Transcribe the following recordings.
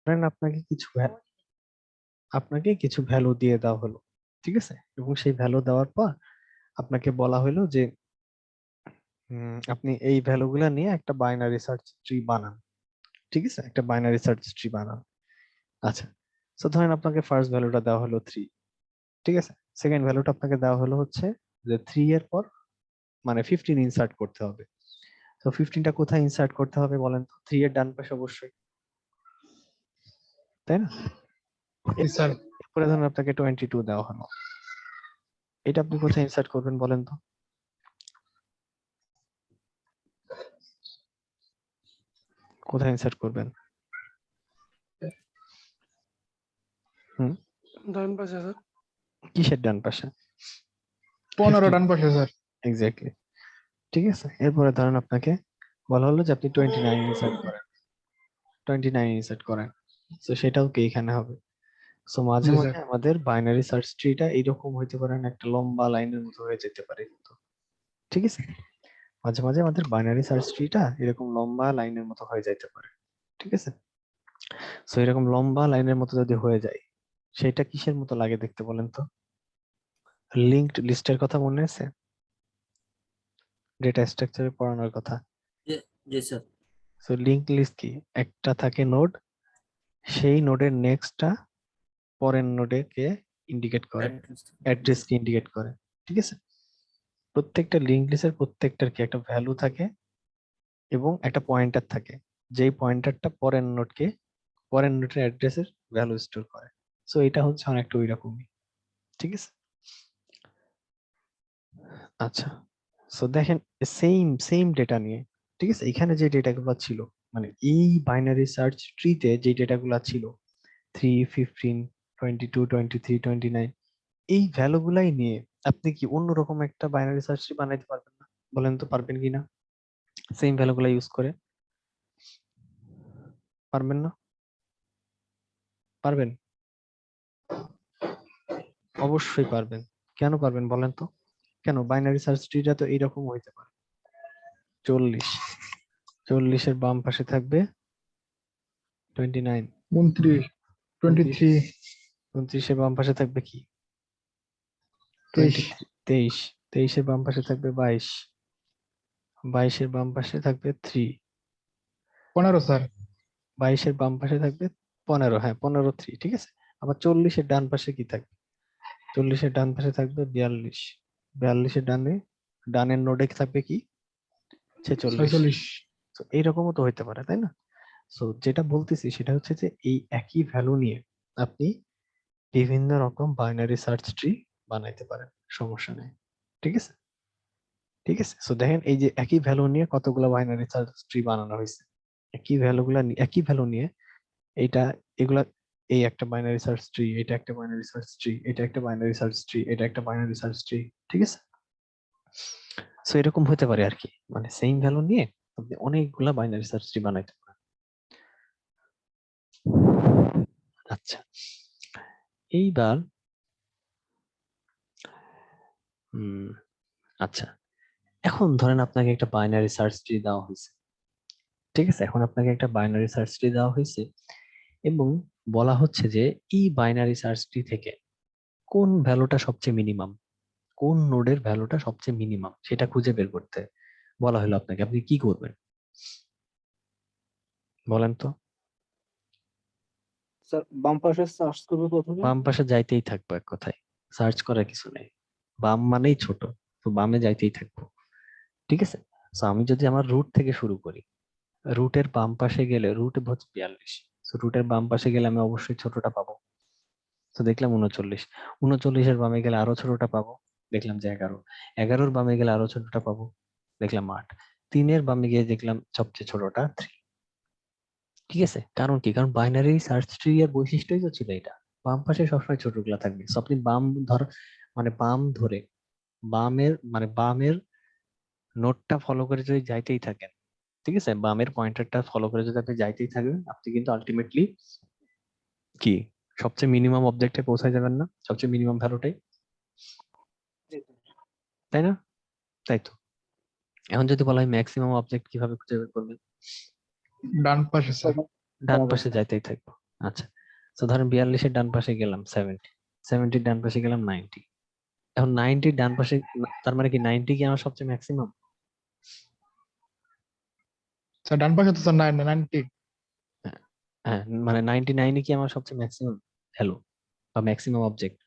ধরেন আপনাকে কিছু ভ্যালু দিয়ে দেওয়া হলো, ঠিক আছে, এবং সেই ভ্যালু দেওয়ার পর আপনাকে বলা হলো যে আপনি এই ভ্যালুগুলা নিয়ে একটা বাইনারি সার্চ ট্রি বানান, ঠিক আছে, একটা বাইনারি সার্চ ট্রি বানান। আচ্ছা, তো ধরেন আপনাকে ফার্স্ট ভ্যালুটা দেওয়া হলো 3, ঠিক আছে, সেকেন্ড ভ্যালুটা আপনাকে দেওয়া হলো হচ্ছে যে 3 এর পর মানে 15 ইনসার্ট করতে হবে। তো 15টা কোথায় ইনসার্ট করতে হবে বলেন তো? 3 এর ডান পাশে অবশ্যই, তাই না? স্যার এরপরে ধরুন আপনাকে 22 দেওয়া হলো, এটা আপনি কোথায় ইনসার্ট করবেন বলেন তো? কোথায় ইনসার্ট করবেন? হুম, ডান পাশে স্যার। কিসের ডান পাশে? 15 ডান পাশে স্যার। এক্স্যাক্টলি, ঠিক আছে। এরপরে ধরেন আপনাকে বলা হলো যে আপনি 29 ইনসার্ট করেন, 29 ইনসার্ট করেন, তো সেটাও কি এখানে হবে? সো মাঝে জি মাঝে স্যার। আমাদের বাইনারি সার্চ ট্রিটা এইরকম হইতে পারে না, একটা লম্বা লাইনের মতো হয়ে যেতে পারে কিন্তু, ঠিক আছে, মাঝে মাঝে আমাদের বাইনারি সার্চ ট্রিটা এরকম লম্বা লাইনের মতো হয়ে যাইতে পারে, ঠিক আছে। সো এরকম লম্বা লাইনের মতো যদি হয়ে যায়, সেটা কিসের মতো লাগে দেখতে বলেন তো? লিঙ্কড লিস্টের কথা মনে আছে? ডেটা স্ট্রাকচারে পড়ানোর কথা। জি স্যার। সো লিঙ্ক লিস্ট কি? একটা থাকে নোড, সেই নোডের নেক্সটটা পরের নোডে কে ইন্ডিকেট করে, অ্যাড্রেস কে ইন্ডিকেট করে, ঠিক আছে। প্রত্যেকটা লিঙ্ক লিস্টের প্রত্যেকটার কি একটা ভ্যালু থাকে এবং একটা পয়েন্টার থাকে, যেই পয়েন্টারটা পরের নোডের অ্যাড্রেসের ভ্যালু স্টোর করে। সো এটা হচ্ছে অনেকটা ওই রকমই, ঠিক আছে। আচ্ছা, সো দেখেন সেম সেম ডেটা নিয়ে, ঠিক আছে, এখানে যে ডেটাগুলো ছিল, মানে এই বাইনারি সার্চ ট্রিতে যে ডেটাগুলো ছিল 3, 15, 22, 23, 29, এই ভ্যালুগুলাই নিয়ে আপনি কি অন্যরকম একটা বাইনারি সার্চ ট্রি বানাইতে পারবেন না? বলেন তো পারবেন কিনা? সেম ভ্যালুগুলো ইউজ করে পারবেন না? পারবেন, অবশ্যই পারবেন। কেন পারবেন বলেন তো? কেন? বাইনারি সার্চ ট্রিটা তো এইরকম হইতে পারে। 40 এর বাম পাশে থাকবে 29, 29, 23, 29 এর বাম পাশে থাকবে কি? 23, 23, 23 এর বাম পাশে থাকবে 22, 22 এর বাম পাশে থাকবে 3, 15 স্যার। 22 এর বাম পাশে থাকবে 15, হ্যাঁ 15, 3, ঠিক আছে। আবার 40 এর ডান পাশে কি থাকবে? 40 এর ডান পাশে থাকবে 42, 42 এর ডানের নোডে থাকবে কি? 46। 46। তো এইরকমও তো হইতে পারে, তাই না? সো যেটা বলতেছি সেটা হচ্ছে যে এই একই ভ্যালু নিয়ে আপনি বিভিন্ন রকম বাইনারি সার্চ ট্রি বানাইতে পারেন, সমস্যা নেই, ঠিক আছে। ঠিক আছে, সো দেখেন এই যে একই ভ্যালু নিয়ে কতগুলো বাইনারি সার্চ ট্রি বানানো হয়েছে, একই ভ্যালু নিয়ে এইটা এগুলা, এই একটা বাইনারি সার্চ ট্রি, এটা একটা বাইনারি সার্চ ট্রি, এটা একটা বাইনারি সার্চ ট্রি, এটা একটা বাইনারি সার্চ ট্রি, ঠিক আছে। সো এরকম হতে পারে আর কি, মানে সেম ভ্যালু নিয়ে আপনি অনেকগুলা বাইনারি সার্চ ট্রি বানাইতে পারেন। আচ্ছা, এইবার আচ্ছা, এখন ধরেন আপনাকে একটা বাইনারি সার্চ ট্রি দেওয়া হয়েছে, ঠিক আছে, এখন আপনাকে একটা বাইনারি সার্চ ট্রি দেওয়া হয়েছে এবং বলা হচ্ছে যে এই বাইনারি সার্চ ট্রি থেকে কোন ভ্যালুটা সবচেয়ে মিনিমাম, কোন নোডের ভ্যালুটা সবচেয়ে মিনিমাম সেটা খুঁজে বের করতে বলা হলো আপনাকে, আপনি কি করবেন বলেন তো? স্যার বাম পাশে সার্চ করবে প্রথমে। বাম পাশে যাইতেই থাকবো, এক কথায় সার্চ করার কিছু নেই, বাম মানেই ছোট, তো বামে যাইতেই থাকবো, ঠিক আছে। তো আমি যদি আমার রুট থেকে শুরু করি, রুটের বাম পাশে গেলে রুট হচ্ছে 42, তো রুটের বাম পাশে গেলে আমি অবশ্যই ছোটটা পাবো, তো দেখলাম 39, 39-এর বামে গেলে আরো ছোটটা পাবো, দেখলাম যে 11, 11-র বামে গেলে আরো ছোটটা পাবো, দেখলাম 8, 3-এর বামে গিয়ে দেখলাম সবচেয়ে ছোটটা 3, ঠিক আছে। কারণ কি? কারণ বাইনারি সার্চ ট্রি এর বৈশিষ্ট্যই তো ছিল এটা, বাম পাশে সবসময় ছোটগুলা থাকবে। So আপনি বাম ধর মানে বাম ধরে বামের নোটটা ফলো করে যদি যাইতেই থাকেন, ঠিক আছে, বামের পয়েন্টারটা ফলো করে যদি আপনি যাইতেই থাকবেন, আপনি কিন্তু আলটিমেটলি কি সবচেয়ে মিনিমাম অবজেক্টে পৌঁছায় যাবেন না, সবচেয়ে মিনিমাম ভ্যালুটাই, তাই না? তাই তো। এখন যদি বলা হয় ম্যাক্সিমাম অবজেক্ট কিভাবে খুঁজে বের করবেন? ডান পাশে স্যার। ডান পাশে যাইতেই থাকবো, আচ্ছা, তো ধরেন 42-এর ডান পাশে গেলাম 70, 70-র ডান পাশে গেলাম 90। এখন 90-র ডান পাশে, তার মানে কি 90 কি আমার সবচেয়ে ম্যাক্সিমাম? স্যার ডান পাশে তো স্যার 90। হ্যাঁ, মানে 99 কি আমার সবচেয়ে ম্যাক্সিমাম ভ্যালু বা ম্যাক্সিমাম অবজেক্ট?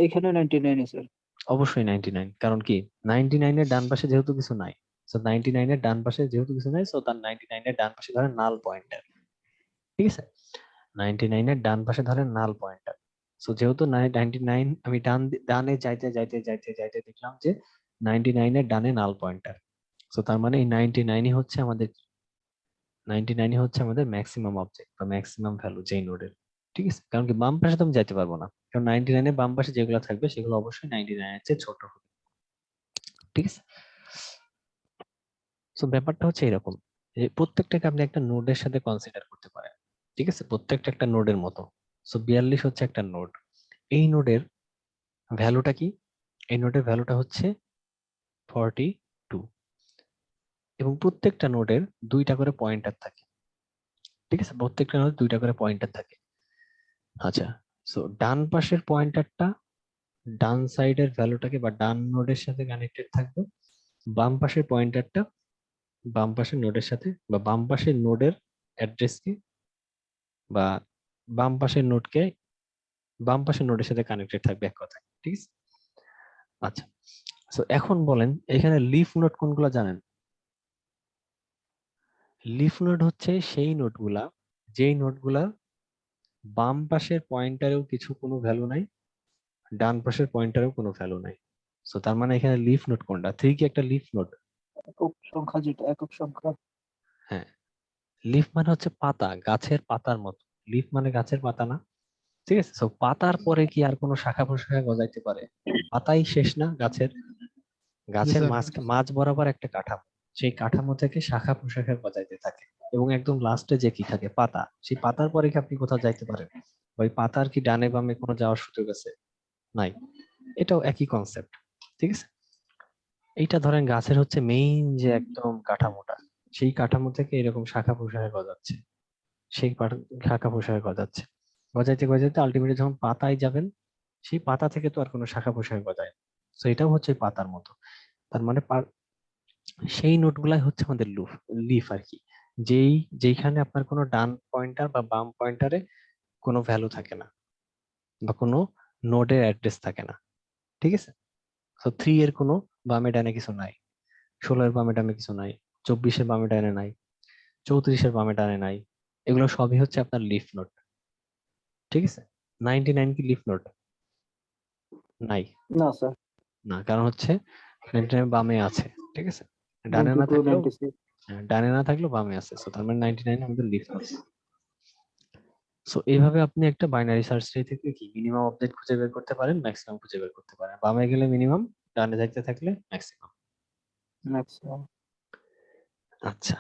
এখানে 99 স্যার। অবশ্যই 99, কারণ কি 99-এর ডান পাশে যেহেতু কিছু নাই, সো 99-এর ডান পাশে যেহেতু কিছু নাই, সো তার 99-এর ডান পাশে ধরেন নাল পয়েন্টার। ঠিক আছে, 99-এর ডান পাশে ধরেন নাল পয়েন্টার। সো যেহেতু 99, আমি ডানে যাইতে যাইতে যাইতে যাইতে দেখলাম যে 99-এর ডানে নাল পয়েন্টার। সো তার মানে এই 99-ই হচ্ছে আমাদের 99-ই হচ্ছে আমাদের ম্যাক্সিমাম অবজেক্ট বা ম্যাক্সিমাম ভ্যালু যেই নোডের। ঠিক আছে, কারণ কি বাম পাশে তো আমি যাইতে পারবো না, কারণ 99-এর বাম পাশে যেগুলো থাকবে সেগুলো অবশ্যই 99-এর চেয়ে ছোট হবে। ঠিক আছে, সো ব্যাপারটা হচ্ছে এরকম যে প্রত্যেকটাকে আপনি একটা নোডের সাথে কনসিডার করতে পারেন। ঠিক আছে, প্রত্যেকটা একটা নোডের মতো। সো 42 হচ্ছে একটা নোড। এই নোডের ভ্যালুটা কি? এই নোডের ভ্যালুটা হচ্ছে 42, এবং প্রত্যেকটা নোডের 2টা করে পয়েন্টার থাকে। ঠিক আছে, প্রত্যেকটা নোডে 2টা করে পয়েন্টার থাকে। আচ্ছা, সো ডান পাশের পয়েন্টারটা ডান সাইডের ভ্যালুটাকে বা ডান নোডের সাথে কানেক্টেড থাকবে। বাম পাশের পয়েন্টারটা বাম পাশের নোডের সাথে বা বাম পাশের নোডের অ্যাড্রেসকে বা বাম পাশের নোডকে বাম পাশের নোডের সাথে কানেক্টেড থাকবে, এক কথায়। ঠিক আছে, আচ্ছা, সো এখন বলেন এখানে লিফ নোড কোনগুলো জানেন? লিফ নোড হচ্ছে সেই নোডগুলা যেই নোডগুলা বাম পাশের পয়েন্টারেও কোনো ভ্যালু নাই, ডান পাশের পয়েন্টারেও কোনো ভ্যালু নাই। সো তার মানে এখানে লিফ নোড কোনটা? 3 কি একটা লিফ নোড? একক সংখ্যা, যেটা একক সংখ্যা। হ্যাঁ, লিফ মানে হচ্ছে পাতা, গাছের পাতার মতো। লিফ মানে গাছের পাতা না? ঠিক আছে, সো পাতার পরে কি আর কোনো শাখা প্রশাখা গজাইতে পারে? পাতাই শেষ না গাছের? জি গাছের স্যার। মাঝ বরাবর একটা কাঠামো, সেই কাঠামো থেকে শাখা প্রশাখা গজাইতে থাকে, এবং একদম লাস্টে যে কি থাকে? পাতা। সেই পাতার পরে কি আপনি কোথাও যাইতে পারেন? ওই পাতার কি ডানে বামে কোনো যাওয়ার সুযোগ আছে? নাই। এটাও একই কনসেপ্ট। ঠিক আছে, এইটা ধরেন গাছের হচ্ছে মেইন যে একদম কাঠামোটা, সেই কাঠামো থেকে এরকম শাখা প্রশাখা গজাচ্ছে, সেই শাখা প্রশাখা গজাচ্ছে, গজাইতে গজাইতে আলটিমেটলি যখন পাতায় যাবেন, সেই পাতা থেকে তো আর কোনো শাখা প্রশাখা গজায় না। তো এটাও হচ্ছে পাতার মতো। তার মানে সেই নোটগুলাই হচ্ছে আমাদের লিফ আর কি, যেইখানে আপনার কোনো ডান পয়েন্টার বা বাম পয়েন্টারে কোনো ভ্যালু থাকে না বা কোনো নোডের অ্যাড্রেস থাকে না। ঠিক আছে, তো 3 এর কোনো বামে ডানে কিছু নাই, 16-এর বামে ডানে কিছু নাই, 24-এর বামে ডানে নাই, 34-এর বামে ডানে নাই। এগুলো সবই হচ্ছে আপনার লিফ নোড। ঠিক আছে, 99 কি লিফ নোড? নাই। না স্যার, না, কারণ হচ্ছে 99 বামে আছে। ঠিক আছে, ডানে না 92, থাকলেও 96। ডানে না থাকলেও বামে আছে, সো তার মানে 99 আমাদের লিফ নোড। সো এইভাবে আপনি একটা বাইনারি সার্চ ট্রি থেকে কি মিনিমাম অবজেক্ট খুঁজে বের করতে পারেন, ম্যাক্সিমাম খুঁজে বের করতে পারেন। বামে গেলে মিনিমাম, ডানে থাকতে থাকলে ম্যাক্সিমাম। ম্যাক্সিমাম। আচ্ছা,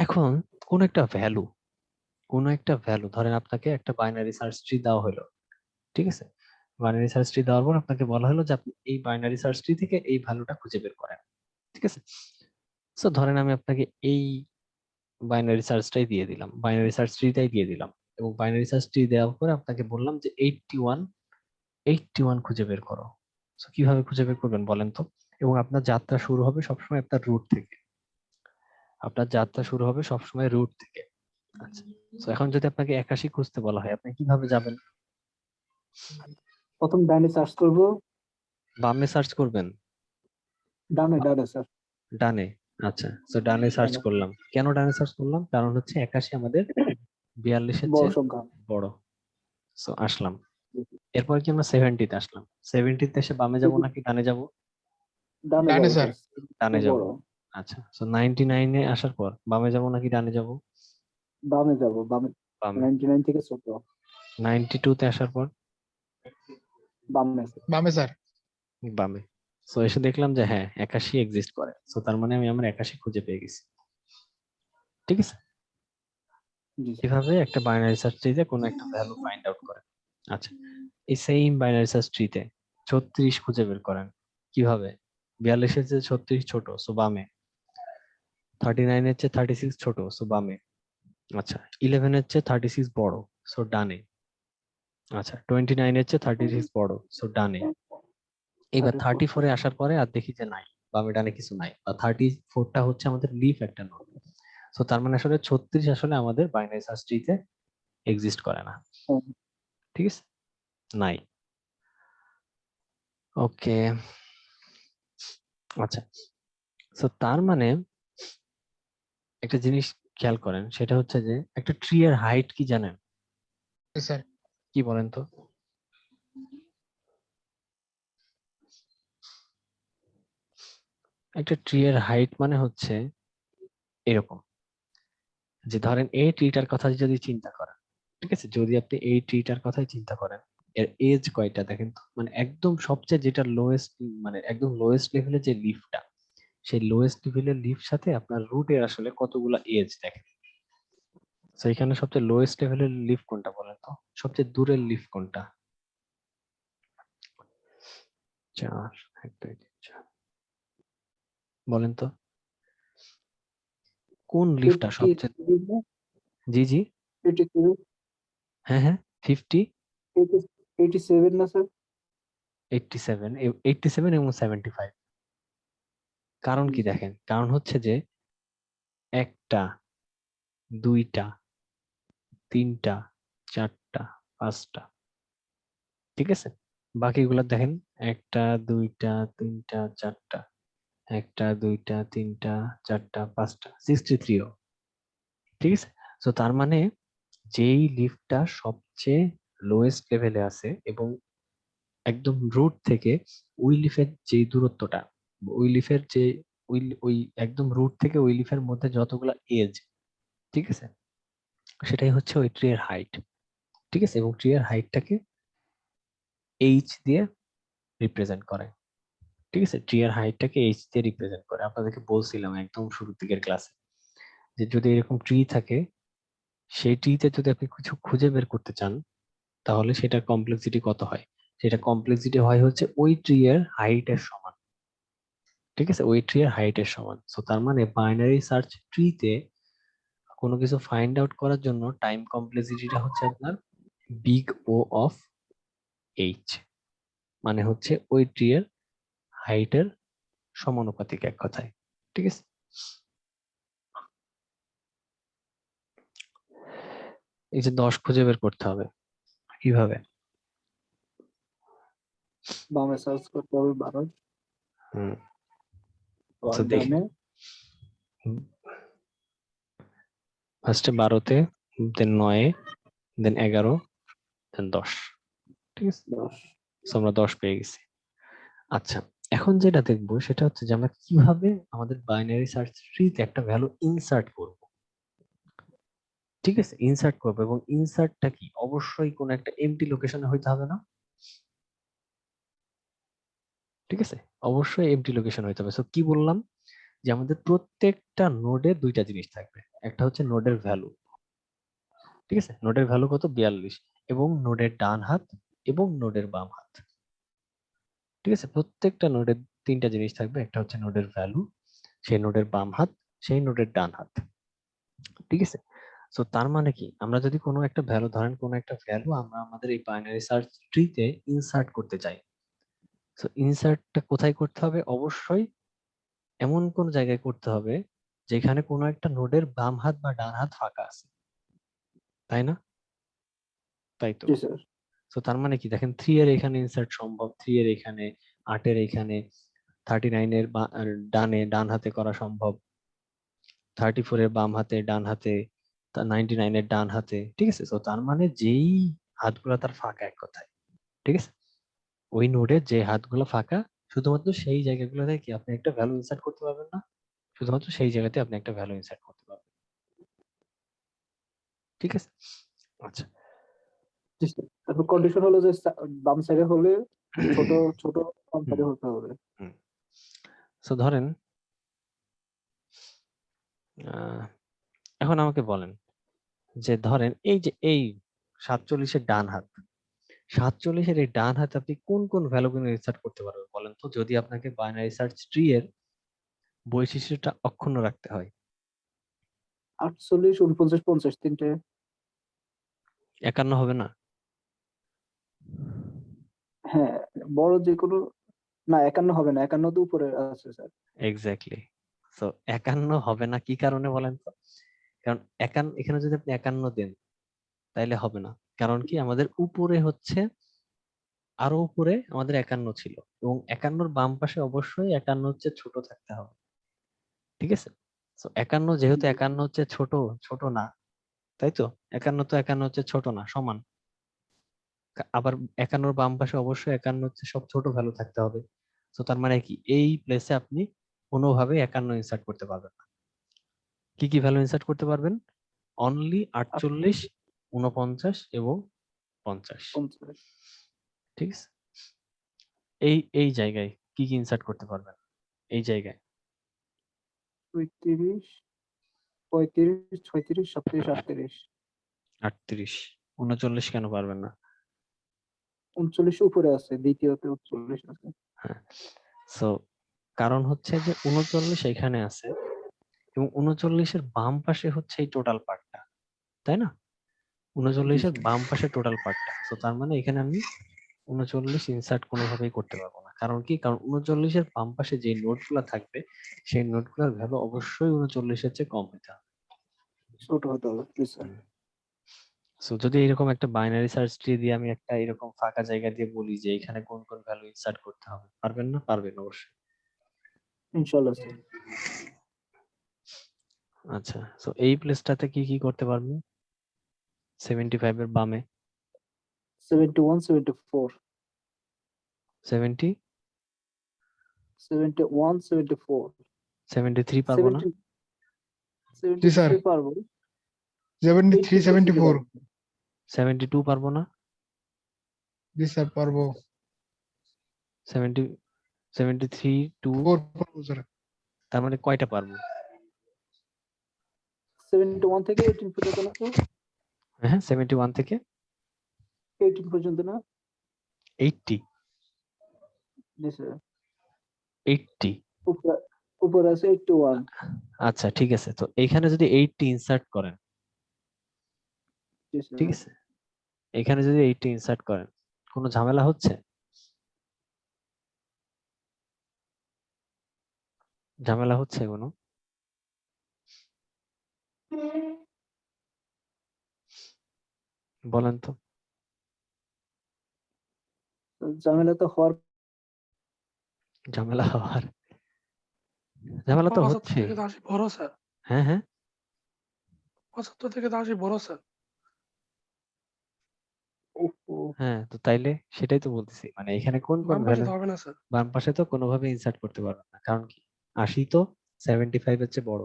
এখন কোন একটা ভ্যালু ধরেন আপনাকে একটা বাইনারি সার্চ ট্রি দেওয়া হলো। ঠিক আছে, বাইনারি সার্চ ট্রি দেওয়ার পর আপনাকে বলা হলো যে আপনি এই বাইনারি সার্চ ট্রি থেকে এই ভ্যালুটা খুঁজে বের করেন। ঠিক আছে, সো ধরেন আমি আপনাকে এই বাইনারি সার্চটাই দিয়ে দিলাম, বাইনারি সার্চ ট্রিটাই দিয়ে দিলাম, এবং বাইনারি সার্চ ট্রি দেওয়ার পরে আপনাকে বললাম যে 81 খুঁজে বের করো। So, কিভাবে খুঁজে বের করবেন বলেন তো? এবং আপনার যাত্রা শুরু হবে সবসময় আপনার রুট থেকে। আপনার যাত্রা শুরু হবে সবসময় রুট থেকে। আচ্ছা, তো এখন যদি আপনাকে 81 খুঁজতে বলা হয়, আপনি কিভাবে যাবেন? প্রথম ডানে সার্চ করব। বামে সার্চ করবেন? ডানে ডানে স্যার। ডানে? আচ্ছা, তো ডানে সার্চ ডানে। করলাম। কেন ডানে সার্চ করলাম? কারণ হচ্ছে 81 আমাদের 42-এর বড় চেয়ে সংখ্যা। বড়। সো আসলাম। এরপর কি আমরা 70-তে আসলাম। 70-তে এসে বামে যাব নাকি ডানে যাব? ডানে ডানে যাবো স্যার। স্যার। ডানে যাব। বড়। আচ্ছা, সো 99-এ আসার পর বামে যাব নাকি ডানে যাব? বামে যাবো, বামে। বামে। 99 থেকে ছোট। 92-তে আসার পর বামে স্যার। বামে স্যার। বামে। সো এসে দেখলাম যে হ্যাঁ 81 এক্সিস্ট করে, সো তার মানে আমি আমার 81 খুঁজে পেয়ে গেছি। ঠিক আছে, জি স্যার। এভাবে একটা বাইনারি সার্চ ট্রিতে কোনো একটা ভ্যালু ফাইন্ড আউট করে। আচ্ছা, এই সেম বাইনারি সার্চ ট্রিতে 36 খুঁজে বের করেন। কিভাবে? 42-এর চেয়ে 36 ছোট, সো বামে। 39-এর চেয়ে 36 ছোট, সো বামে। আচ্ছা 11 এর চেয়ে 36 বড়, সো ডানে। আচ্ছা 29 এর চেয়ে 36 বড়, সো ডানে। এবার 34 এ আসার পরে আর দেখি যে নাই, বামে ডানে কিছু নাই, বা 34টা হচ্ছে আমাদের লিফ একটা নোড। সো তার মানে আসলে 36 আসলে আমাদের বাইনারি সার্চ ট্রিতে এক্সিস্ট করে না, ঠিক আছে, নাই। ওকে, আচ্ছা, সো তার মানে একটা জিনিস খেয়াল করেন, সেটা হচ্ছে যে একটা ট্রি এর হাইট কি জানেন? স্যার কি বলেন তো? একটা ট্রি এর হাইট মানে হচ্ছে এরকম, যে ধরেন এই ট্রিটার কথা যদি চিন্তা করেন, ঠিক আছে, যদি আপনি এই ট্রিটার কথাই চিন্তা করেন, এর এজ কয়টা দেখেন তো, মানে একদম সবচেয়ে যেটা লোয়েস্ট, মানে একদম লোয়েস্ট লেভেলে যে লিফটা, সেই লোয়েস্ট লেভেলের লিফ সাথে আপনার রুটের আসলে কতগুলা এজ দেখেন। তো এখানে সবচেয়ে লোয়েস্ট লেভেলের লিফ কোনটা বলেন তো, সবচেয়ে দূরের লিফ কোনটা? 4, 1 2 3 4, বলেন তো কোন লিফটা সবচেয়ে? জি জি, হ্যাঁ হ্যাঁ, 50, 87 না স্যার? 87, 87 এবং 75। কারণ কি দেখেন, কারণ হচ্ছে যে একটা, দুইটা, তিনটা, চারটা, পাঁচটা, ঠিক আছে, বাকিগুলা দেখেন, একটা, দুইটা, তিনটা, চারটা, একটা, দুইটা, তিনটা, চারটা, পাঁচটা, 63ও, ঠিক আছে। তো তার মানে যেই লিফটটা সবচেয়ে লোয়েস্ট লেভেলে আছে এবং একদম রুট থেকে ওই লিফের যে দূরত্বটা, ওই লিফের যে ওই ওই একদম রুট থেকে ওই লিফের মধ্যে যতগুলা এজ, ঠিক আছে, সেটাই হচ্ছে ওই ট্রি এর হাইট, ঠিক আছে, এবং ট্রি এর হাইটটাকে এইচ দিয়ে রিপ্রেজেন্ট করে, ঠিক আছে, ট্রি এর হাইটটাকে এইচ দিয়ে রিপ্রেজেন্ট করে। আপনাদেরকে বলছিলাম একদম শুরুর দিকের ক্লাসে, যে যদি এরকম ট্রি থাকে, সেই ট্রিতে যদি আপনি কিছু খুঁজে বের করতে চান, তাহলে সেটার কমপ্লেক্সিটি কত হয়? সেটা কমপ্লেক্সিটি হয় হচ্ছে ওই ট্রি এর হাইটের সমান, ঠিক আছে, ওই ট্রি এর হাইটের সমান। সো তার মানে বাইনারি সার্চ ট্রিতে কোনো কিছু ফাইন্ড আউট করার জন্য টাইম কমপ্লেক্সিটিটা হচ্ছে আপনার বিগ ও অফ এইচ, মানে হচ্ছে ওই ট্রি এর হাইটের সমানুপাতিক এক কথায়, ঠিক আছে। এই যে 10 খুঁজে বের করতে হবে, কিভাবে? বামে সার্চ করতে হবে 12, হুম, আবার তো দেখি, ডানে ফার্স্টে 12তে, দেন 9, দেন 11, দেন 10, ঠিক আছে, 10। তো আমরা 10 পেয়ে গেছি। আচ্ছা, এখন যেটা দেখবো সেটা হচ্ছে যে আমরা কিভাবে আমাদের বাইনারি সার্চ ট্রিতে একটা ভ্যালু ইনসার্ট করব, ঠিক আছে, ইনসার্ট করবো, এবং ইনসার্টটা কি অবশ্যই কোন একটা এমটি লোকেশনে হইতে হবে না, ঠিক আছে, অবশ্যই এমটি লোকেশন হইতে হবে। সো কি বললাম, যে আমাদের প্রত্যেকটা নোডে দুইটা জিনিস থাকবে, একটা হচ্ছে নোডের ভ্যালু, ঠিক আছে, নোডের ভ্যালু কত, 42, এবং নোডের ডান হাত এবং নোডের বাম হাত, ঠিক আছে, প্রত্যেকটা নোডের তিনটা জিনিস থাকবে, একটা হচ্ছে নোডের ভ্যালু, সেই নোডের বাম হাত, সেই নোডের ডান হাত, ঠিক আছে। সো তার মানে কি, আমরা যদি কোনো একটা ভ্যালু, ধরেন কোনো একটা ভ্যালু আমরা আমাদের এই বাইনারি সার্চ ট্রিতে ইনসার্ট করতে চাই, সো ইনসার্টটা কোথায় করতে হবে? অবশ্যই এমন কোন জায়গায় করতে হবে যেখানে কোনো একটা নোডের বাম হাত বা ডান হাত ফাঁকা আছে, তাই না? তাই তো। জি স্যার। তো তার মানে কি দেখেন, 3 এর এখানে ইনসার্ট সম্ভব, 3 এর এখানে, 8 এর এখানে, 39 এর ডানে ডান হাতে করা সম্ভব, 34 এর বাম হাতে ডান হাতে, 99 এর ডান হাতে, ঠিক আছে। তো তার মানে যেই হাতগুলা তার ফাঁকা এক কথায়, ঠিক আছে, ওই নোডে যে হাতগুলো ফাঁকা, শুধুমাত্র সেই জায়গাগুলোতে কি আপনি একটা ভ্যালু ইনসার্ট করতে পারবেন না, শুধুমাত্র সেই জায়গাতে আপনি একটা ভ্যালু ইনসার্ট করতে পারবেন, ঠিক আছে। আচ্ছা, জি স্যার। তারপর কন্ডিশন হলো যে বাম সাইডে হলে ছোট ছোট বাম হুম সাইডে হতে হবে। হুম। সো ধরেন এখন আমাকে বলেন, যে ধরেন এই যে এই 47 এর ডান হাত, 47 এর এই ডান হাতে আপনি কোন কোন ভ্যালুগুলো ইনসার্ট করতে পারবেন বলেন তো, যদি আপনাকে বাইনারি সার্চ ট্রি এর বৈশিষ্ট্যটা অক্ষুণ্ণ রাখতে হয়? 48, 49, 50 তিনটে। 51 হবে না? হ্যাঁ, বড় যে কোনো, না 51 হবে না, 51 তো উপরে আছে স্যার। এক্স্যাক্টলি। সো 51 হবে না কি কারণে বলেন তো? কারণ এখানে যদি আপনি 51 দেন তাইলে হবে না। কারণ কি আমাদের উপরে হচ্ছে, আরো উপরে আমাদের 51 ছিল, এবং 51 বাম পাশে অবশ্যই 51 হচ্ছে ছোট থাকতে হবে। ঠিক আছে? সো 51 যেহেতু 51 হচ্ছে ছোট, ছোট না, তাই তো? 51 তো 51 হচ্ছে ছোট না, সমান। আবার 51 বাম পাশে অবশ্যই 51 হচ্ছে সব ছোট ভ্যালু থাকতে হবে। তো তার মানে কি এই প্লেসে আপনি কোনোভাবে 51 ইনসার্ট করতে পারবেন না। কি কি ভ্যালু ইনসার্ট করতে পারবেন? অনলি 48, 49 এবং 50। 50, ঠিক আছে? এই এই জায়গায় কি কি ইনসার্ট করতে পারবেন? এই জায়গায় 35, 35, 36, 37, 38, 38, 39 কেন পারবেন না? 39 উপরে আছে, দ্বিতীয়তে 39 আছে। হ্যাঁ, সো কারণ হচ্ছে যে 39 এখানে আছে, এবং 39-এর বাম পাশে হচ্ছে এই টোটাল পার্টটা, তাই না? 39-এর বাম পাশে টোটাল পার্টটা। তো তার মানে এখানে আমি 39 ইনসার্ট কোনোভাবেই করতে পারবো না। কারণ কি? কারণ 39-এর বাম পাশে যে নোটগুলো থাকবে সেই নোটগুলোর ভ্যালু অবশ্যই 39-এর চেয়ে কম হতে হবে। ছোট হতে হবে, জি স্যার। সো যদি এরকম একটা বাইনারি সার্চ ট্রি দিয়ে আমি একটা এরকম ফাঁকা জায়গা দিয়ে বলি যে এখানে কোন কোন ভ্যালু ইনসার্ট করতে হবে, পারবেন না? পারবেন অবশ্যই। ইনশাআল্লাহ স্যার। আচ্ছা, সো এই প্লেসটাতে কি কি করতে পারবেন? 75 এর বামে 71, 74, 70, 71, 74, 73 পারবো না? 70, জি স্যার, 73 পারবো, 73, 80% 74। পারবো। 72 পারবো না? জি স্যার, পারবো। 70, 73, 2, 4 পারবো স্যার। তার মানে কয়টা পারবো? 71 থেকে 18 পর্যন্ত না স্যার? হ্যাঁ, 71 থেকে 18 পর্যন্ত না? 80, জি স্যার। 80। উপরে, উপরে আছে 81। আচ্ছা ঠিক আছে, তো এইখানে যদি 80 ইনসার্ট করেন, জি ঠিক স্যার। আছে, এখানে যদি 80 ইনসার্ট করেন, কোনো ঝামেলা হচ্ছে? ঝামেলা হচ্ছে কোনো? বলেন তো। ঝামেলা তো হওয়ার, ঝামেলা হওয়ার, ঝামেলা তো 75 হচ্ছে। থেকে 80 বড় স্যার। হ্যাঁ হ্যাঁ 75 থেকে 80 বড় স্যার। ওহো, হ্যাঁ, তো তাইলে সেটাই তো বলতেছি, মানে এখানে কোন কোন বাম পাশে ভ্যালু? তো হবে না স্যার। বাম পাশে তো কোনোভাবে ইনসার্ট করতে পারবেন না, কারণ কি 80 তো 75 এর চেয়ে বড়,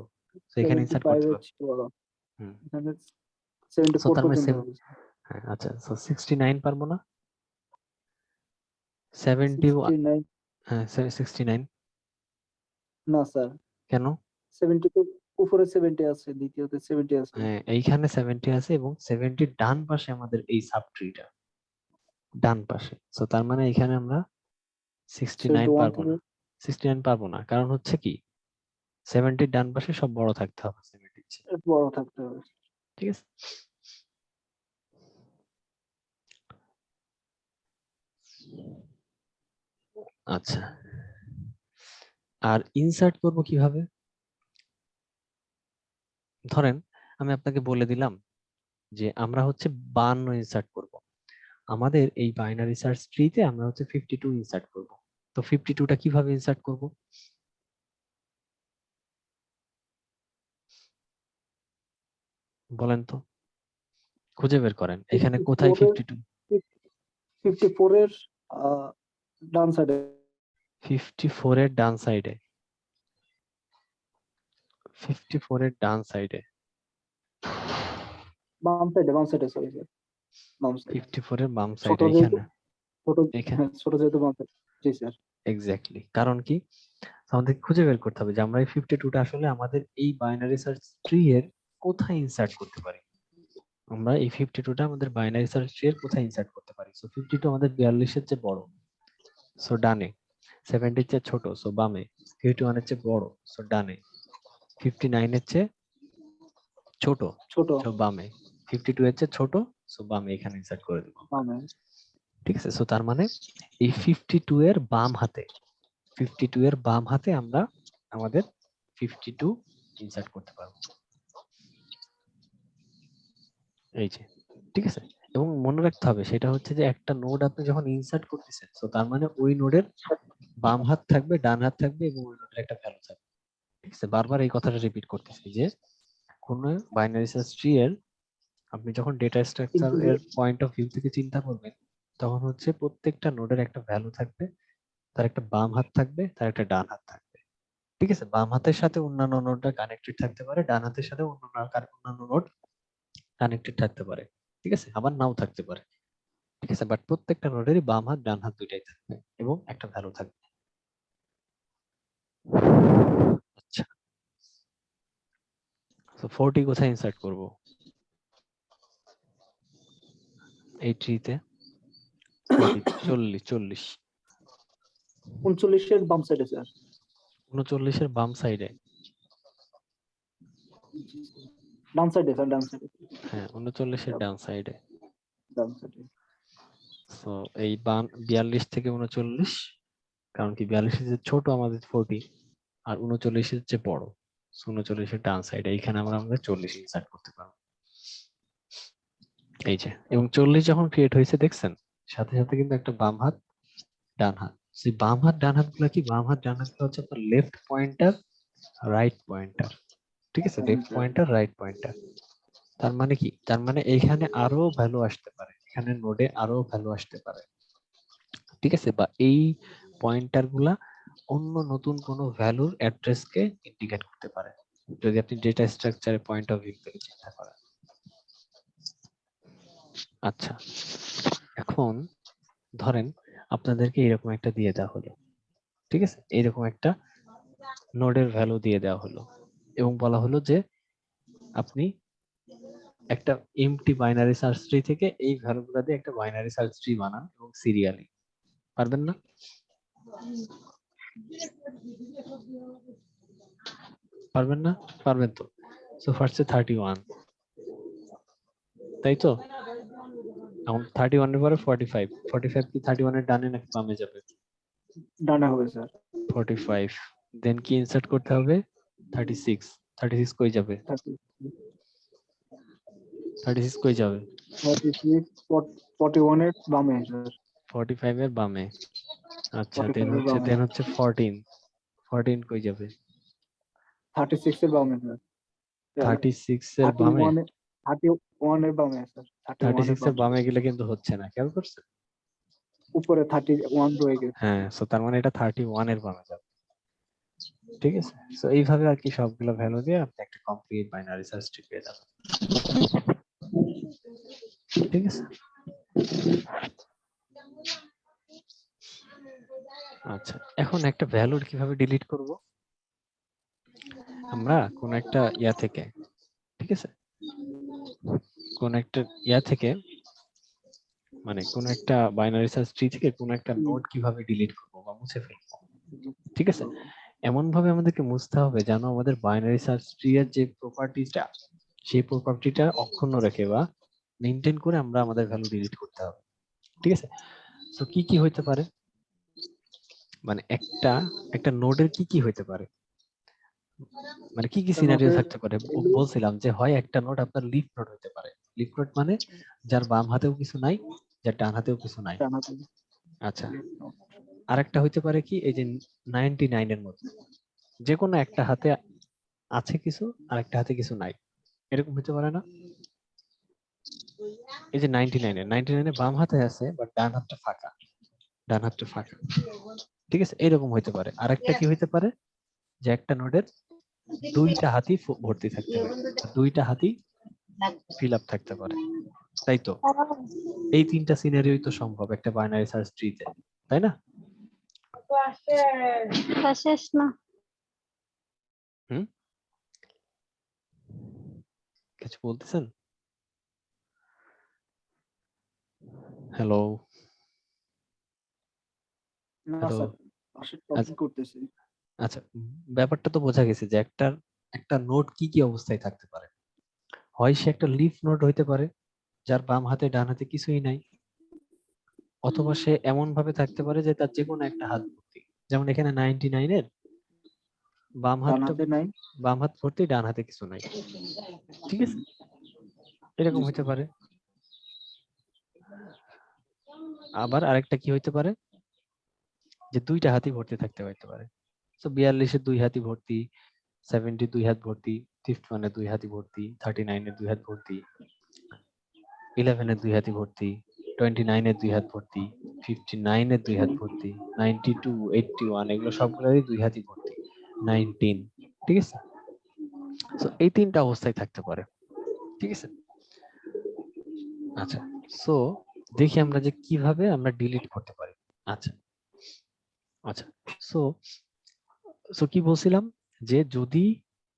তো এখানে ইনসার্ট 75 করতে এর পারবেন। চেয়ে বড়। হুম। এখানে সো 74 তার মানে পর্যন্ত হবে। হ্যাঁ, আচ্ছা, সো 69 পারবো না? 71, 69 হ্যাঁ 69 না স্যার, কেন? 70 তো উপরে 70 আছে, দ্বিতীয়তে 70 আছে। হ্যাঁ, এইখানে 70 আছে, এবং 70 ডান পাশে আমাদের এই সাব ট্রিটা, ডান পাশে। সো তার মানে এখানে আমরা 69 71 পারবো থেকে না। 69 পারবো না, কারণ হচ্ছে কি 70 ডান পাশে সব বড় থাকতে হবে 70 চেয়ে। একটু বড় থাকতে হবে। ঠিক আছে? আচ্ছা, আর ইনসার্ট করব কিভাবে? ধরেন আমি আপনাকে বলে দিলাম যে আমরা হচ্ছে 52 ইনসার্ট করব। আমাদের এই বাইনারি সার্চ ট্রিতে আমরা হচ্ছে 52 ইনসার্ট করব। তো 52টা কিভাবে ইনসার্ট করব? বলেন তো, খুঁজে বের করেন এখানে কোথায় 54 এর 52। 54 এর ডান সাইডে, 54 এর ডান সাইডে, 54 এর ডান সাইডে, বাম সাইডে সরি স্যার, বাম সাইডে। 54 এর বাম ছোট সাইডে যেহেতু, এখানে, ছোট, এখানে হ্যাঁ ছোট যেহেতু বাম সাইড। জি স্যার। এক্স্যাক্টলি। কারণ কি আমাদের খুঁজে বের করতে হবে যে আমরা এই 52টা আসলে আমাদের এই বাইনারি সার্চ ট্রি এর কোথায় ইনসার্ট করতে পারি। আমরা এই 52টা আমাদের বাইনারি সার্চ ট্রি এর কোথায় ইনসার্ট করতে পারি। সো 52 আমাদের 42 এর চেয়ে বড়, সো ডানে। 70 এর চেয়ে ছোট, সো বামে। 51 এর চেয়ে বড়, সো ডানে। 59 এর চেয়ে ছোট, ছোট সো বামে 52 এর চেয়ে ছোট, সো বামে এখানে ইনসার্ট করে দেবো। বামে। ঠিক আছে, সো তার মানে এই 52 এর বাম হাতে, 52 এর বাম হাতে আমরা আমাদের 52 ইনসার্ট করতে পারবো। এই যে, ঠিক আছে। এবং মনে রাখতে হবে সেটা হচ্ছে যে একটা নোড আপনি যখন ইনসার্ট করতেছেন, তো তার মানে ওই নোডের বাম হাত থাকবে, ডান হাত থাকবে এবং ওই নোডের একটা ভ্যালু থাকবে। ঠিক আছে, বারবার এই কথাটা রিপিট করতেছি যে কোন বাইনারি সার্চ ট্রি এর আপনি যখন ডেটা স্ট্রাকচার এর পয়েন্ট অফ ভিউ থেকে চিন্তা করবেন, তখন হচ্ছে প্রত্যেকটা নোডের একটা ভ্যালু থাকবে, তার একটা বাম হাত থাকবে, তার একটা ডান হাত থাকবে। ঠিক আছে, বাম হাতের সাথে অন্যান্য নোডটা কানেক্টেড থাকতে পারে, ডান হাতের সাথে অন্যান্য নোড কানেক্টেড থাকতে পারে। ঠিক আছে, আবার নাও থাকতে পারে। ঠিক আছে, বাট প্রত্যেকটা নোডেরই বাম হাত ডান হাত দুইটাই থাকবে এবং একটা ভ্যালু থাকবে। আচ্ছা, তো 40 কোথায় ইনসার্ট করব? এই ট্রিতে 40 40 39 এর বাম সাইডে স্যার। 39 এর বাম সাইডে। ডান সাইডে স্যার, ডান সাইডে। হ্যাঁ, 39 এর ডান সাইডে। ডান সাইডে। সো এই 42 থেকে 39, কারণ কি 42 এর চেয়ে ছোট আমাদের 40 আর 39 এর চেয়ে বড়, 39 এর ডান সাইডে এইখানে আমরা আমাদের 40 ইনসার্ট করতে পারবো। এই যে, এবং 40 যখন ক্রিয়েট হয়েছে দেখছেন, সাথে সাথে কিন্তু একটা বাম হাত ডান হাত, সেই বাম হাত ডান হাত গুলা কি, বাম হাত ডান হাত গুলো হচ্ছে আপনার লেফট পয়েন্টার, রাইট পয়েন্টার। ঠিক আছে, লেফট পয়েন্টার, রাইট পয়েন্টার। তার মানে কি, তার মানে এইখানে আরো ভ্যালু আসতে পারে, এখানে নোডে আরো ভ্যালু আসতে পারে। ঠিক আছে, বা এই পয়েন্টার গুলা অন্য নতুন কোনো ভ্যালুর অ্যাড্রেস কে ইন্ডিকেট করতে পারে, যদি আপনি ডেটা স্ট্রাকচারের পয়েন্ট অফ ভিউ থেকে চিন্তা করেন। আচ্ছা, এখন ধরেন আপনাদেরকে এরকম একটা দিয়ে দেওয়া হলো। ঠিক আছে, এরকম একটা নোডের ভ্যালু দিয়ে দেওয়া হলো এবং বলা হলো যে আপনি একটা এমটি বাইনারি সার্চ ট্রি থেকে এই ভ্যালুগুলো দিয়ে একটা বাইনারি সার্চ ট্রি বানান এবং সিরিয়ালি। পারবেন না? পারবেন না? পারবেন তো। সো ফার্স্টে 31, তাই তো? এখন 31 এর পরে 45, 45 কি 31 এর ডানে নাকি বামে যাবে? ডানে হবে স্যার। 45, দেন কি ইনসার্ট করতে হবে? 36, 36 কই যাবে? 36 কই যাবে? 41 এর বামে স্যার। 45 এর বামে। আচ্ছা, 45 এর বামে। দেন হচ্ছে 14, 14 কই যাবে? 36 এর বামে স্যার। 36 এর বামে। 31 এর বামে স্যার। 31 এর 36 এর বামে গেলে কিন্তু হচ্ছে না, খেয়াল করছেন? উপরে 31 রয়ে গেছে। হ্যাঁ, সো তার মানে এটা 31 এর বামে যাবে। ঠিক আছে, সো এইভাবে আর কি সবগুলো ভ্যালু দিয়ে আপনি একটা কমপ্লিট বাইনারি সার্চ ট্রি পেয়ে যাবেন। ঠিক আছে, আচ্ছা, এখন একটা ভ্যালুর কিভাবে ডিলিট করব? আমরা কোন একটা ইয়া থেকে, ঠিক আছে, কোন একটা ইয়া থেকে, মানে কোন একটা বাইনারি সার্চ ট্রি থেকে কোন একটা নোড কিভাবে ডিলিট করব বা মুছে ফেলবো। ঠিক আছে, এমন ভাবে আমাদেরকে মুছতে হবে যেন আমাদের বাইনারি সার্চ ট্রি এর যে প্রপার্টিটা, সেই প্রপার্টিটা অক্ষুণ্ণ রেখে বা মেইনটেইন করে আমরা আমাদের ভ্যালু ডিলিট করতে হবে। ঠিক আছে, সো কি কি হইতে পারে, মানে একটা নোডের কি কি হইতে পারে, মানে কি কি সিনারিও থাকতে পারে? বলছিলাম যে হয় একটা নোড আপনার লিফ নোড হতে পারে। লিফ নোড মানে যার বাম হাতেও কিছু নাই, যার ডান হাতেও কিছু নাই। আচ্ছা, আরেকটা হইতে পারে কি, এই যে 99 এর মধ্যে যে কোনো একটা হাতে আছে কিছু আর একটা হাতে কিছু নাই, এরকম হতে পারে না? এই যে 99 এর বাম হাতে আছে বাট ডান হাতটা ফাঁকা, ডান হাতটা ফাঁকা। ঠিক আছে, এরকম হইতে পারে। আরেকটা কি হইতে পারে, যে একটা নোডের দুইটা হাতই ভর্তি থাকতে পারে, দুইটা হাতই ফিল আপ থাকতে পারে, তাই তো? এই তিনটা সিনারিওই তো সম্ভব একটা বাইনারি সার্চ ট্রিতে, তাই না? শেষ না। হুম, কিছু বলতেছেন? হ্যালো না হ্যালো। স্যার, আসলে টপিক করতেছি। আচ্ছা, ব্যাপারটা তো বোঝা গেছে যে একটা নোড কি কি অবস্থায় থাকতে পারে। হয় সে একটা লিফ নোড হইতে পারে যার বাম হাতে ডান হাতে কিছুই নাই, অথবা সে এমন ভাবে থাকতে পারে যে তার যে কোনো একটা হাত ভর্তি, যেমন এখানে 99 এর বাম ডান হাতটা হাতে নাই। বাম হাত ভর্তি ডান হাতে কিছু নাই, ঠিক আছে, এরকম হইতে পারে। আবার আরেকটা কি হইতে পারে, যে দুইটা হাতই ভর্তি থাকতে হইতে পারে। তো 42-এর দুই হাতই ভর্তি, 70 দুই হাত ভর্তি, 51-এর দুই হাতই ভর্তি, 39-এর দুই হাত ভর্তি, 11-এর দুই হাতই ভর্তি, 29-এর দুই হাত ভর্তি, 59-এর দুই হাত ভর্তি, 92, 81 এগুলো সবগুলোরই দুই হাতই ভর্তি, 19, ঠিক আছে। তো এই তিনটা অবস্থায় থাকতে পারে, ঠিক আছে। আচ্ছা, সো দেখি আমরা যে কিভাবে আমরা ডিলিট করতে পারি। আচ্ছা আচ্ছা, সো সো কি বলছিলাম, যে যদি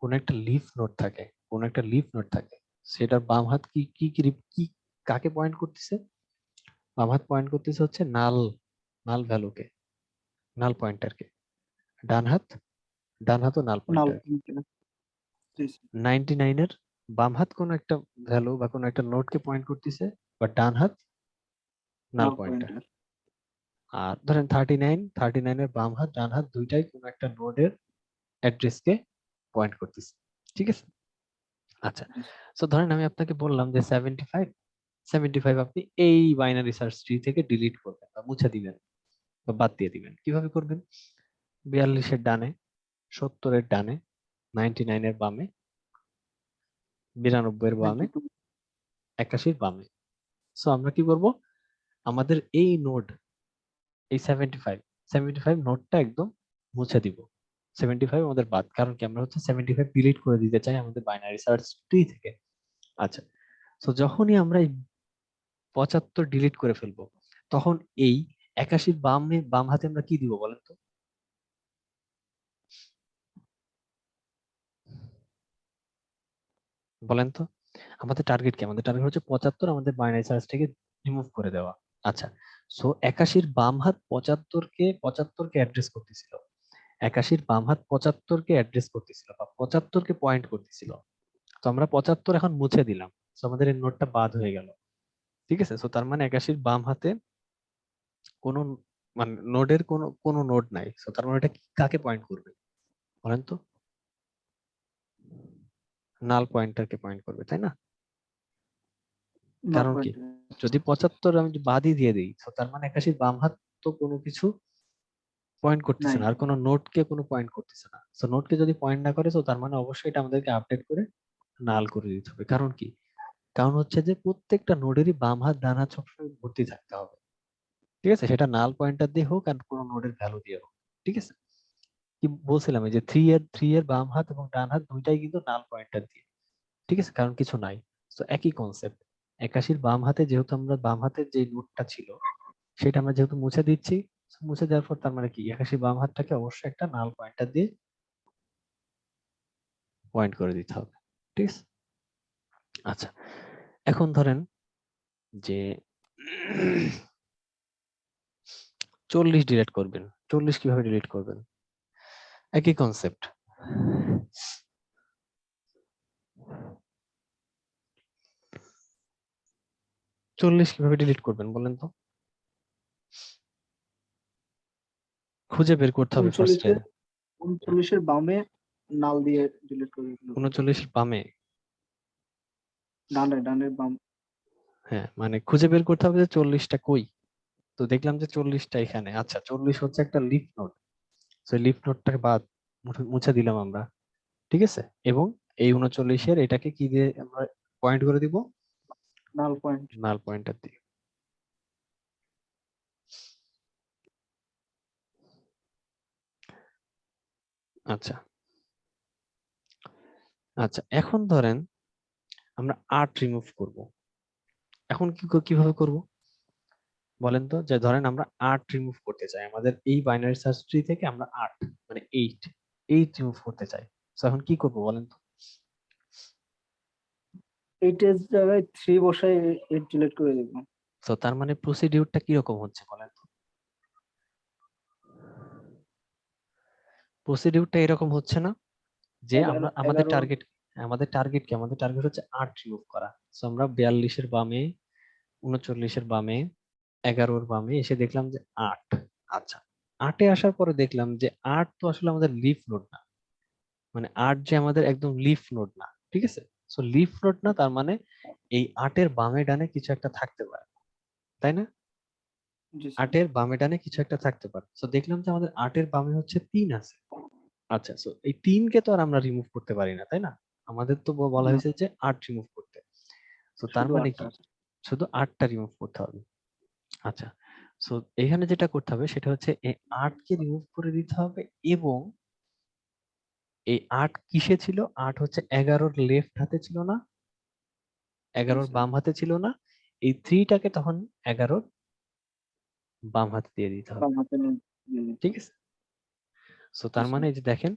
কোন একটা লিফ নোড থাকে, কোন একটা লিফ নোড থাকে, সেটার বাম হাত কি কি কি কি কাকে পয়েন্ট করতেছে? বাম হাত পয়েন্ট করতেছে হচ্ছে নাল, নাল ভ্যালুকে, নাল পয়েন্টারকে। ডান হাত, ডান হাতও নাল নাল পয়েন্টার। পয়েন্টার। জি স্যার। 99 এর বাম হাত কোন একটা ভ্যালু বা কোন একটা নোডকে পয়েন্ট করতেছে, বা ডান হাত নাল নাল পয়েন্টার। পয়েন্টার। আর ধরেন 39 এর বাম হাত ডান হাত দুইটাই কোন একটা নোডের অ্যাড্রেসকে পয়েন্ট করতেছে, ঠিক আছে। আচ্ছা, জি সো ধরেন আমি আপনাকে বললাম যে 75 আপনি এই বাইনারি সার্চ ট্রি থেকে ডিলিট করবেন বা মুছে দিবেন বা বাদ দিয়ে দিবেন। কিভাবে করবেন? 42-এর ডানে, 70-এর ডানে, 99-এর বামে, 92-এর বামে, 92। 81-এর বামে। সো আমরা কি করব, আমাদের এই নোড, এই 75 নোডটা একদম মুছে দিব। 75 আমাদের বাদ, কারণ কি আমরা হচ্ছে 75 ডিলিট করে দিতে চাই আমাদের বাইনারি সার্চ ট্রি থেকে। আচ্ছা, সো যখনই আমরা এই 75 ডিলিট করে ফেলবো, তখন এই 81 বামে, বাম হাতে আমরা কি দিব বলেন তো? বলেন তো, আমাদের টার্গেট কি? আমাদের টার্গেট হচ্ছে 75 আমাদের বাইনারি সার্চ থেকে রিমুভ করে দেওয়া। আচ্ছা, সো 81 বাম হাত 75 কে অ্যাড্রেস করতেছিল, 81 বাম হাত 75 কে অ্যাড্রেস করতেছিল বা 75 কে পয়েন্ট করতেছিল। তো আমরা 75 এখন মুছে দিলাম, তো আমাদের এই নোটটা বাদ হয়ে গেল, ঠিক আছে। সো তার মানে 81 বাম হাতে কোন, মানে নোডের কোন নোড নাই। সো তার মানে এটা কাকে পয়েন্ট করবে বলেন তো? নাল পয়েন্টারকে পয়েন্ট করবে, তাই না? নাল কারণ কি, পয়েন্টার। যদি 75 আমি বাদই দিয়ে দিই, তো তার মানে 81 বাম হাত তো কোনো কিছু পয়েন্ট করতেছে নাই। না, আর কোনো নোডকে কোনো পয়েন্ট করতেছে না। সো নোডকে যদি পয়েন্ট না করে, তো তার মানে অবশ্যই এটা আমাদেরকে আপডেট করে নাল করে দিতে হবে। কারণ কি, কারণ হচ্ছে যে প্রত্যেকটা নোডেরই বাম হাত ডান হাত সবসময় ভর্তি থাকতে হবে, ঠিক আছে, সেটা নাল পয়েন্টার দিয়ে হোক আর কোনো নোডের ভ্যালু দিয়ে হোক, ঠিক আছে। কি বলছিলাম, এই যে 3 এর বাম হাত এবং ডান হাত দুইটাই কিন্তু নাল পয়েন্টার দিয়ে, ঠিক আছে, কারণ কিছু নাই। তো একই কনসেপ্ট, 81 বাম হাতে যেহেতু আমরা বাম হাতের যে নোডটা ছিল সেটা আমরা যেহেতু মুছে দিচ্ছি, so মুছে দেওয়ার পর তার মানে কি 81 বাম হাতটাকে অবশ্যই একটা নাল পয়েন্টার দিয়ে পয়েন্ট করে দিতে হবে, ঠিক আছে। আচ্ছা, এখন ধরেন যে 40 ডিলিট করবেন। 40 কিভাবে ডিলিট করবেন? একই কনসেপ্ট, 40 কিভাবে ডিলিট করবেন বলেন তো? খুঁজে বের করতে হবে ফার্স্টে। 39-এর বামে নাল দিয়ে ডিলিট করে দিল। 39 বামে, ডানের বাম। হ্যাঁ, মানে খুঁজে বের করতে হবে যে 40টা কই। তো দেখলাম যে 40টা এখানে। আচ্ছা, 40 হচ্ছে একটা লিফ নোড, তো লিফ নোডটাকে বাদ মুছে দিলাম আমরা, ঠিক আছে। এবং এই 39-এর এটাকে কি দিয়ে আমরা পয়েন্ট করে দিব? নাল পয়েন্ট। নাল পয়েন্টার দিয়ে। আচ্ছা আচ্ছা, এখন ধরেন আমরা 8 রিমুভ করব। এখন কিভাবে করব বলেন তো? যে ধরেন আমরা 8 রিমুভ করতে চাই, আমাদের এই বাইনারি সার্চ ট্রি থেকে আমরা 8 মানে 8 রিমুভ করতে চাই। তো এখন কি করব বলেন তো? 8-এর জায়গায় 3 বসায় 8 ডিলিট করে দিব। তো তার মানে প্রসিডিউরটা কি রকম হচ্ছে বলেন তো? প্রসিডিউরটা এরকম হচ্ছে না যে আমরা আমাদের 11 টার্গেট, আমাদের টার্গেট কি? আমাদের টার্গেট হচ্ছে 8 রিমুভ করা। সো আমরা 42-এর বামে, 39-এর বামে, 11-র বামে এসে দেখলাম যে 8। আচ্ছা, 8-এ আসার পরে দেখলাম যে 8 তো আসলে আমাদের লিফ নোড না, মানে 8 যে আমাদের একদম লিফ নোড না, ঠিক আছে? সো লিফ নোড না, তার মানে এই 8-এর বামে ডানে কিছু একটা থাকতে পারে, তাই না? জি স্যার। 8-এর বামে ডানে কিছু একটা থাকতে পারে। সো দেখলাম যে আমাদের 8-এর বামে হচ্ছে 3 আছে। আচ্ছা, সো এই 3 কে তো আর আমরা রিমুভ করতে পারি না, তাই না? আমাদের তো বলা না, হয়েছে যে 8 রিমুভ করতে। সো তার শুধু মানে 8টা কি? আছে। শুধু 8টা রিমুভ করতে হবে। আচ্ছা, সো এখানে যেটা করতে হবে সেটা হচ্ছে এই 8 কে রিমুভ করে দিতে হবে, এবং এই 8 কিসে ছিল? 8 হচ্ছে 11-র লেফট হাতে ছিল না, জি 11-র স্যার। বাম হাতে ছিল না। এই 3 টাকে তখন 11-র বাম হাতে দিয়ে দিতে হবে, বাম হাতে নিয়ে জি, ঠিক আছে? সো জি তার স্যার। মানে এই যে দেখেন,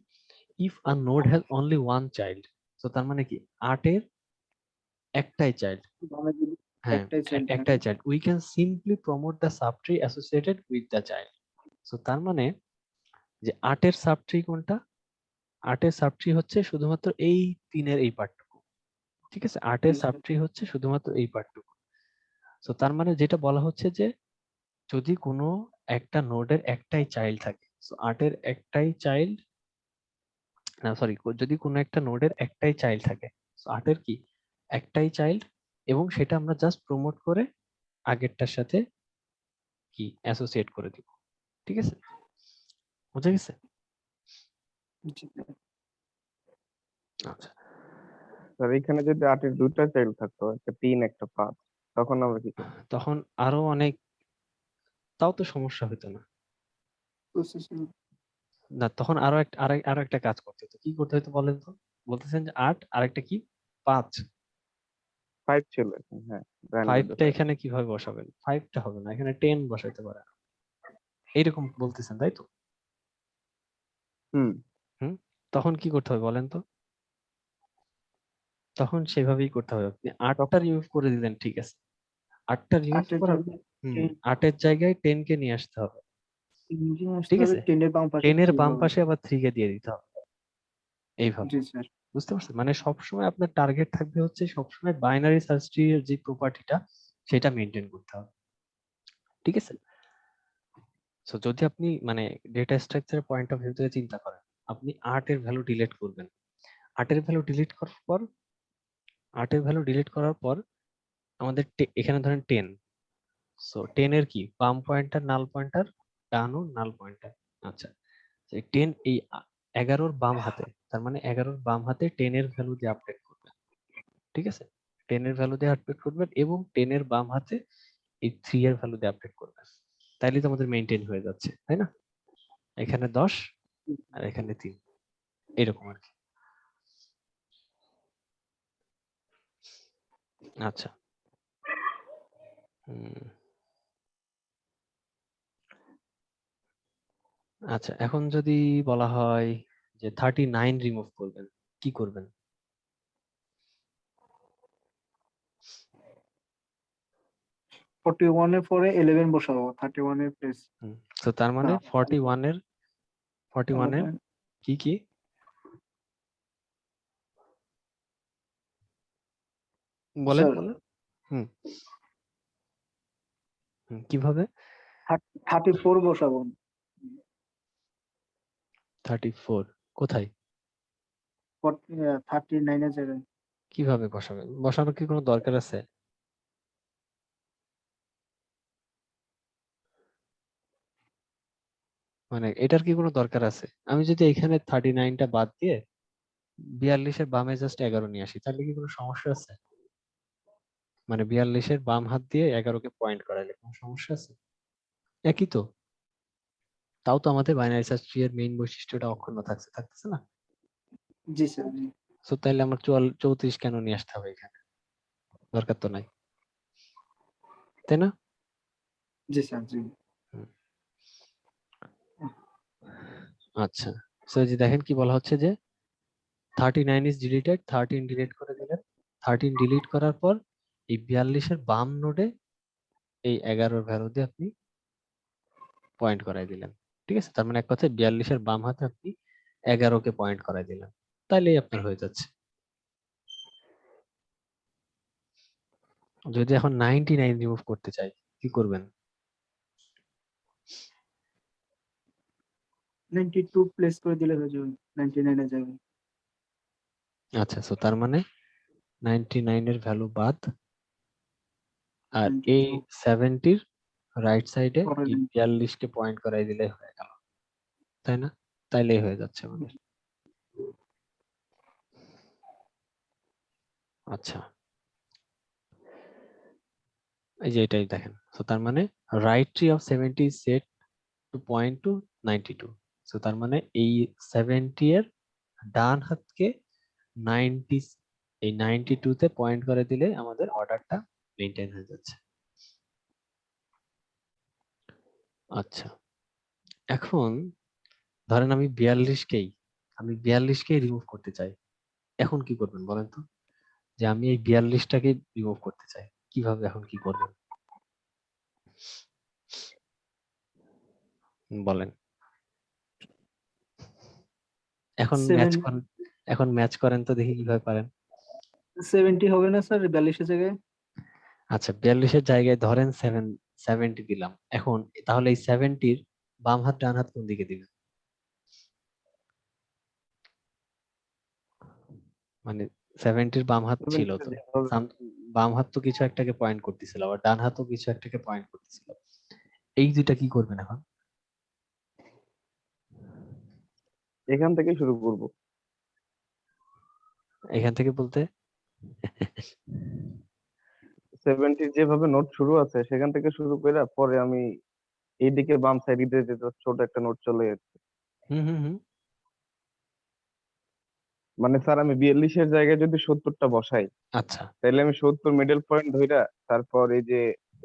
if a node has only one child, so তার মানে কি 8 এর একটাই চাইল্ড, বামে যদি হ্যাঁ একটাই চাইল্ড থাকে, একটাই child, we can simply promote the subtree associated with the child. So তার মানে যে 8 এর সাবট্রি কোনটা? 8 এর সাবট্রি হচ্ছে শুধুমাত্র এই 3 এর এই পার্টটুকু, ঠিক আছে? 8 জি এর স্যার। সাবট্রি হচ্ছে শুধুমাত্র এই পার্টটুকু। সো তার মানে যেটা বলা হচ্ছে যে যদি কোনো একটা নোডের একটাই চাইল্ড থাকে, সো 8 এর একটাই চাইল্ড, না সরি, যদি কোনো একটা নোডের একটাই চাইল্ড থাকে, সো 8 এর কি একটাই চাইল্ড, এবং সেটা আমরা জাস্ট প্রমোট করে আগেরটার সাথে কি অ্যাসোসিয়েট করে দিব, ঠিক আছে? বুঝা গেছে? জি স্যার। আচ্ছা, স্যার এখানে যদি 8-এর দুইটা চাইল্ড থাকতো, একটা 3 একটা 5, তখন আমরা কি করব? তখন আরো অনেক, তাও তো সমস্যা হতো না। প্রসেসিং না, তখন আরো একটা কাজ করতে হতো। কি করতে হতো বলেন তো? বলতেছেন যে 8, আরেকটা কি 5। 5 ছিল এখানে, হ্যাঁ, ব্র্যান্ড 5 রোডে টা 5। এখানে কিভাবে বসাবেন? 5 টা হবে না, এখানে 10 বসাইতে পারেন। এইরকম বলতেছেন, তাই তো? হুম। হুম, তখন কি করতে হবে বলেন তো? তখন সেভাবেই করতে হবে। আপনি 8 টা তখন রিমুভ করে দিলেন, ঠিক আছে। 8 টা রিমুভ 8 এর করার, জায়গায় হুম, 10 8 এর জায়গায় 10 কে নিয়ে আসতে হবে, ইঞ্জিন আসতে ঠিক হবে, আছে? 10 এর বাম পাশে 10 এর 3 বাম হবে। পাশে আবার 3 কে দিয়ে দিতে হবে, এইভাবে। জি স্যার। বুঝতে পারছেন? মানে সবসময় আপনার টার্গেট থাকবে হচ্ছে সবসময় বাইনারি সার্চ ট্রি এর যে প্রপার্টিটা সেটা মেইনটেইন করতে হবে, ঠিক আছে? সো যদি আপনি মানে ডেটা স্ট্রাকচারের পয়েন্ট অফ ভিউ থেকে চিন্তা করেন, আপনি 8 এর ভ্যালু ডিলিট করবেন। 8 এর ভ্যালু ডিলিট করার পর 8 এর ভ্যালু ডিলিট করার পর আমাদের এখানে ধরেন 10। সো 10 এর কি বাম পয়েন্টার নাল পয়েন্টার, ডানও নাল পয়েন্টার। আচ্ছা, এই 10 এই 11-র বাম হাতে, তার মানে 11-র বাম হাতে 10 এর ভ্যালু দিয়ে আপডেট করবেন, ঠিক আছে? 10 এর ভ্যালু দিয়ে আপডেট করবেন, এবং 10 এর বাম হাতে এই 3 এর ভ্যালু দিয়ে আপডেট করবেন। তাইলে তো আমাদের মেইনটেইন হয়ে যাচ্ছে, তাই না? এখানে 10 আর এখানে 3, এরকম আর কি। আচ্ছা, হুম, আচ্ছা, এখন যদি বলা হয় যে 39 রিমুভ করবেন, কি করবেন? 41 এর পরে 11 বসাবো, 31 এর প্লেস। তো তার মানে না, 41 এর কি কি বলেন স্যার বলেন। হুম, কিভাবে? 34 বসাবো। 34 কোথায়? 39 এর জায়গায়। কিভাবে বসাবেন? বসানোর কি কোনো দরকার আছে? মানে এটার কি কোনো দরকার আছে? আমি যদি এখানে 39টা বাদ দিয়ে 42-এর বামে জাস্ট 11 নিয়ে আসি, তাহলে কি কোনো সমস্যা আছে? মানে 42-এর বাম হাত দিয়ে 11-কে পয়েন্ট করাইলে কোনো সমস্যা আছে? একই তো। তাও তো আমাদের বাইনারি সার্চ ট্রি এর মেইন বৈশিষ্ট্যটা অক্ষুণ্ণ থাকতেছে না? জি স্যার। জি। সো তাইলে আমার 34 কেন নিয়ে আসতে হবে এখানে? দরকার তো নাই, তাই না? জি স্যার। জি। হুম, আচ্ছা, সো এই যে দেখেন কি বলা হচ্ছে যে 39 is deleted, 13 ডিলিট করে দিলেন। 13 ডিলিট করার পর এই 42-এর বাম নোডে এই 11-র ভ্যালু দিয়ে আপনি পয়েন্ট করাই দিলেন, ঠিক আছে? তার মানে এক কথায় 42-এর বাম হাতে আপনি 11-কে পয়েন্ট করাই দিলেন, তাইলেই আপনার হয়ে যাচ্ছে। যদি এখন 99 রিমুভ করতে চাই কি করবেন? 92 প্লেস করে দিলে হয়ে যাবে 99 এর জায়গায়। আচ্ছা, সো তার মানে 99 এর ভ্যালু বাদ, আর এই 92 70 রাইট সাইডে পরে এই 42 কে পয়েন্ট করাই দিলে হয়ে গেল, তাই না? তাইলেই হয়ে যাচ্ছে আমাদের। আচ্ছা, এই যে এটাই দেখেন। সো তার মানে right tree of 70 is set to point to 92. So তার মানে এই 70 এর ডান হাতকে 90 এই 92 তে পয়েন্ট করে দিলে আমাদের অর্ডারটা মেইনটেইন হয়ে যাচ্ছে। আচ্ছা, এখন ধরেন আমি 42কেই রিমুভ করতে চাই, এখন কি করবেন বলেন তো? যে আমি এই 42টাকে রিমুভ করতে চাই, কিভাবে, এখন কি করবেন বলেন? এখন ম্যাচ 7 করেন, এখন ম্যাচ করেন তো দেখি কিভাবে পারেন। 70 হবে না স্যার 42 এর জায়গায়? আচ্ছা, 42-এর জায়গায় ধরেন 70 দিলাম, এখন তাহলে এই 70-র বাম হাত ডান হাত কোন দিকে দিবেন? মানে 70-র বাম হাত ছিল 70 তো, যেভাবে বাম হাত তো কিছু একটাকে পয়েন্ট করতেছিল, আবার ডান হাতও কিছু একটাকে পয়েন্ট করতেছিল, এই দুইটা কি করবেন এখন? এখান থেকে শুরু করব। এখান থেকে বলতে 70 যেভাবে নোট শুরু আছে সেখান থেকে শুরু করে পরে আমি এইদিকে বাম সাইডে যে ছোট একটা নোট চলে যাচ্ছে। হুম হুম হুম মানে স্যার আমি 42-এর জায়গায় যদি 70টা বসাই, আচ্ছা, তাহলে আমি 70 মিডল পয়েন্ট ধইরা তারপর এই যে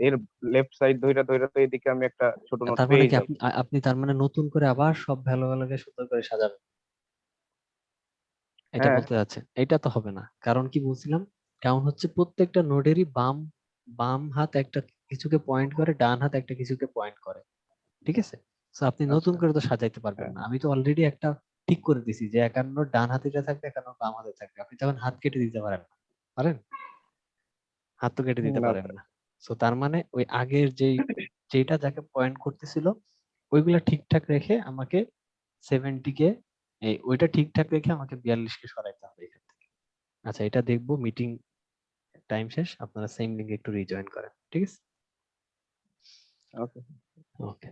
এর লেফট সাইড ধইরা ধইরা তো এইদিকে আমি একটা ছোট নোট তার মানে পেয়ে কি যাব। আপনি তার মানে নতুন করে আবার সব ভ্যালু ভ্যালুকে সুন্দর করে সাজাবেন, এটা হ্যাঁ বলতে যাচ্ছেন? এটা তো হবে না, কারণ কি বলছিলাম, কারণ হচ্ছে প্রত্যেকটা নোডেরই বাম বাম হাত একটা কিছুকে পয়েন্ট করে, ডান হাত একটা কিছুকে পয়েন্ট করে, ঠিক আছে? তো আপনি নতুন আচ্ছা করে তো সাজাইতে পারবেন হ্যাঁ না, আমি তো অলরেডি একটা ঠিক করে দিছি যে 51 ডান হাতিটা থাকবে, 51 বাম হাতে থাকবে, আপনি তখন হাত কেটে দিতে পারেন না, পারেন? হাত তো কেটে দিতে না পারেন স্যার। না। সো তার মানে ওই আগের যেটা যাকে পয়েন্ট করতেছিল ওইগুলা ঠিকঠাক রেখে আমাকে 70 কে ওইটা ঠিকঠাক রেখে আমাকে 42 কে সরাইতে হবে এখান থেকে। আচ্ছা, এটা দেখবো মিটিং টাইম শেষ, আপনারা সেম লিঙ্কে একটু রিজয়েন করেন, ঠিক আছে? ওকে। ওকে।